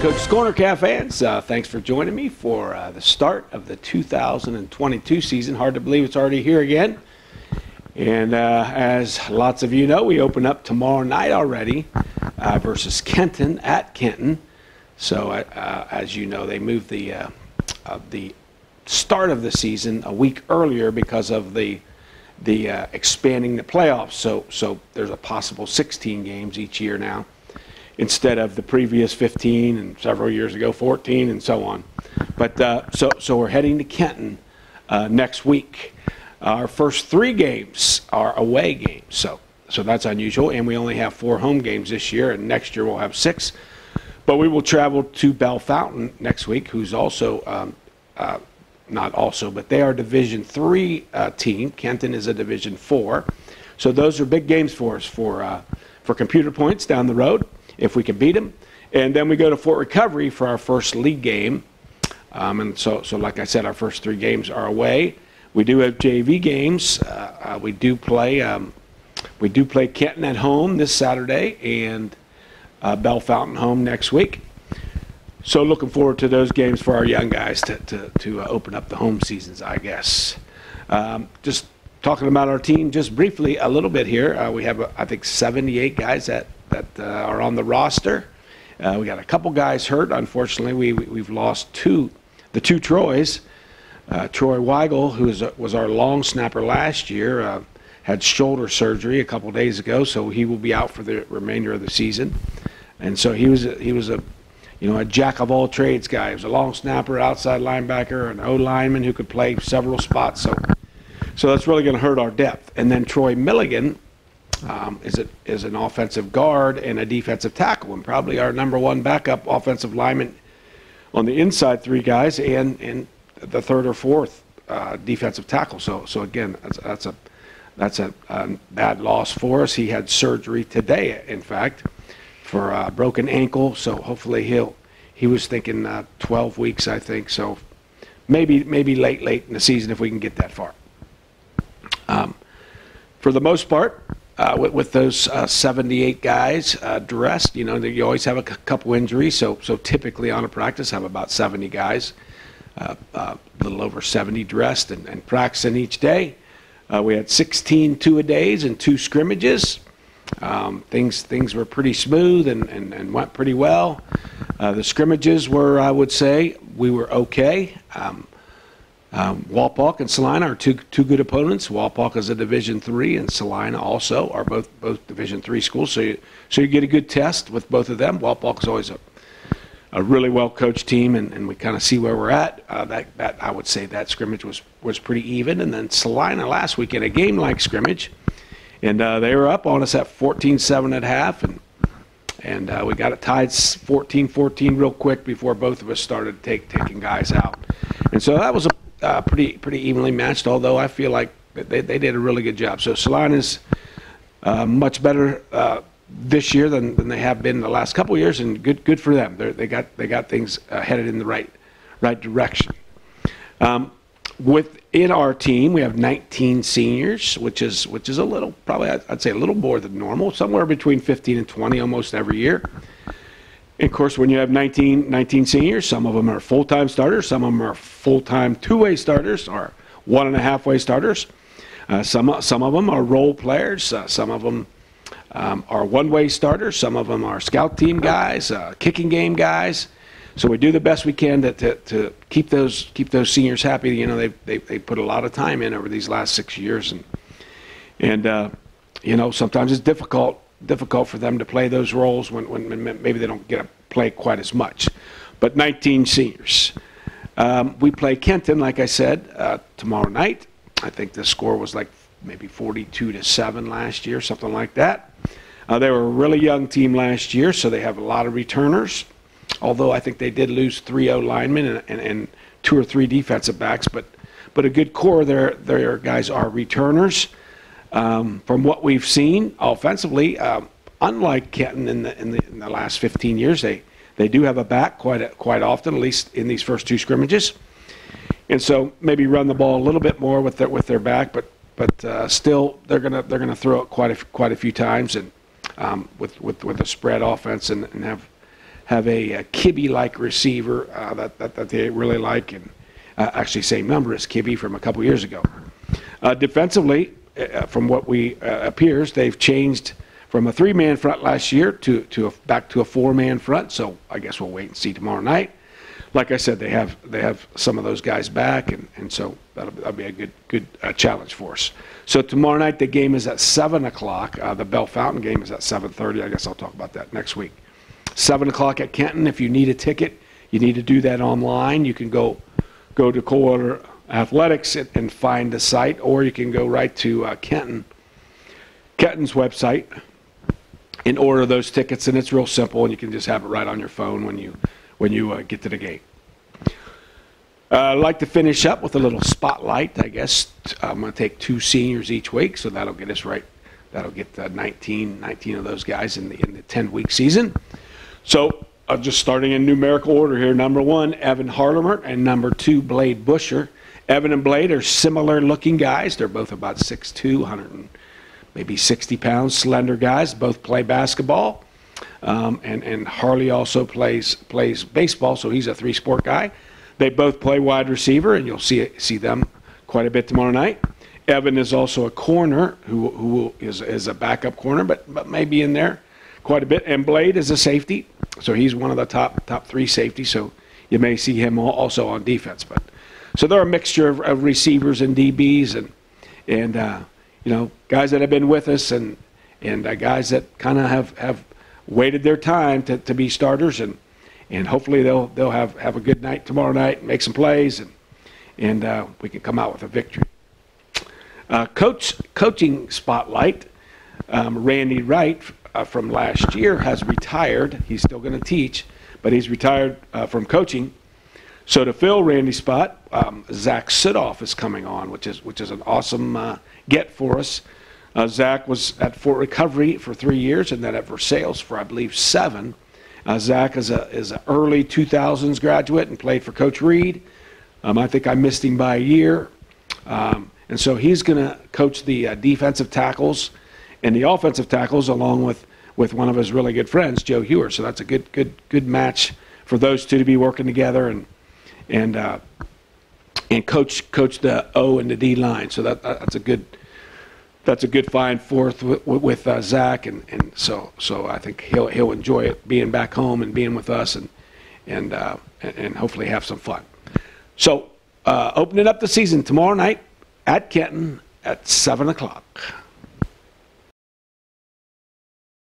Coach's Corner Cat fans, thanks for joining me for the start of the 2022 season. Hard to believe it's already here again. And as lots of you know, we open up tomorrow night already versus Kenton at Kenton. So as you know, they moved the start of the season a week earlier because of the expanding the playoffs. So there's a possible 16 games each year now, instead of the previous 15 and several years ago 14 and so on. But so we're heading to Kenton next week. Our first 3 games are away games, so that's unusual, and we only have 4 home games this year, and next year we'll have 6. But we will travel to Bell Fountain next week, who's also not also, but they are Division III team. Kenton is a Division IV, so those are big games for us for computer points down the road, if we can beat them. And then we go to Fort Recovery for our first league game. And so like I said, our first 3 games are away. We do have JV games. We do play Kenton at home this Saturday and Bell Fountain home next week. So looking forward to those games for our young guys to open up the home seasons, I guess. Just talking about our team just briefly a little bit here. We have, I think, 78 guys that are on the roster. We got a couple guys hurt. Unfortunately, we've lost the two Troys. Troy Weigel, who was our long snapper last year, had shoulder surgery a couple days ago, so he will be out for the remainder of the season. And so he was a jack of all trades guy. He was a long snapper, outside linebacker, an O lineman who could play several spots. So that's really going to hurt our depth. And then Troy Milligan is an offensive guard and a defensive tackle, and probably our #1 backup offensive lineman on the inside 3 guys, and the 3rd or 4th defensive tackle. So again, that's a bad loss for us. He had surgery today, in fact, for a broken ankle. So hopefully he was thinking 12 weeks, I think. So maybe late in the season if we can get that far. For the most part, with those 78 guys dressed, you always have a couple injuries. So typically on a practice, have about 70 guys. A little over 70 dressed and practicing each day. We had 16 two-a-days and 2 scrimmages. Things were pretty smooth and went pretty well. The scrimmages were, I would say, we were okay. Walpock and Salina are two good opponents. Walpock is a Division III, and Salina also are both Division III schools. So you get a good test with both of them. Walpock is always a really well-coached team, and we kind of see where we're at. That I would say that scrimmage was pretty even. And then Salina last week in a game-like scrimmage, and they were up on us at 14-7 at half, and we got it tied 14-14 real quick before both of us started taking guys out. And so that was a pretty evenly matched, although I feel like they did a really good job. So Salina's much better this year than they have been the last couple of years, and good for them. They got things headed in the right direction. Within our team, we have 19 seniors, which is a little, probably I'd say a little more than normal, somewhere between 15 and 20 almost every year. And of course, when you have 19 seniors, some of them are full-time starters, some of them are full-time 2-way starters or 1.5-way starters. Some of them are role players. Some of them are 1-way starters. Some of them are scout team guys, kicking game guys. So we do the best we can to keep those seniors happy. They put a lot of time in over these last 6 years, and sometimes it's difficult for them to play those roles when maybe they don't get to play quite as much. But 19 seniors. We play Kenton, like I said, tomorrow night. I think the score was like maybe 42-7 last year, something like that. They were a really young team last year, so they have a lot of returners, although I think they did lose 3 O linemen and 2 or 3 defensive backs, but a good core of their guys are returners. From what we've seen offensively, unlike Kenton in the last 15 years, they do have a back quite often, at least in these first 2 scrimmages, and so maybe run the ball a little bit more with their back, but still they're gonna throw it quite a few times, and with a spread offense and have a Kibbe-like receiver that they really like, and actually same number as Kibbe from a couple years ago. Defensively, from what appears, they've changed from a 3-man front last year back to a 4-man front. So I guess we'll wait and see tomorrow night. Like I said, they have some of those guys back, and so that'll be a good challenge for us. So tomorrow night the game is at 7 o'clock. The Bell Fountain game is at 7:30. I guess I'll talk about that next week. 7 o'clock at Kenton. If you need a ticket, you need to do that online. You can go to Coldwater Athletics and find the site, or you can go right to Kenton's website and order those tickets, and it's real simple, and you can just have it right on your phone when you get to the game. I'd like to finish up with a little spotlight. I guess I'm going to take 2 seniors each week, so that'll get us right. That'll get 19 of those guys in the 10-week season. So just starting in numerical order here. Number 1, Evan Harlemer, and number 2, Blade Busher. Evan and Blade are similar-looking guys. They're both about 6'2", 100 and maybe 60 pounds, slender guys. Both play basketball, and Harley also plays baseball, so he's a 3-sport guy. They both play wide receiver, and you'll see them quite a bit tomorrow night. Evan is also a corner who is a backup corner, but maybe in there quite a bit. And Blade is a safety, so he's one of the top 3 safeties. So you may see him also on defense. But so they're a mixture of receivers and DBs, and guys that have been with us, and guys that kind of have waited their time to be starters, and hopefully they'll have a good night tomorrow night, make some plays, and we can come out with a victory. Coaching spotlight. Randy Wright from last year has retired. He's still going to teach, but he's retired from coaching. So to fill Randy's spot, Zach Siddoff is coming on, which is an awesome get for us. Zach was at Fort Recovery for 3 years, and then at Versailles for, I believe, 7. Zach is an early 2000s graduate and played for Coach Reed. I think I missed him by a year. And so he's going to coach the defensive tackles and the offensive tackles, along with one of his really good friends, Joe Hewer. So that's a good match for those two to be working together and coach the O and the D line. So that's a good find forth with Zach, and so I think he'll enjoy it, being back home and being with us, and hopefully have some fun. So opening up the season tomorrow night at Kenton at 7 o'clock.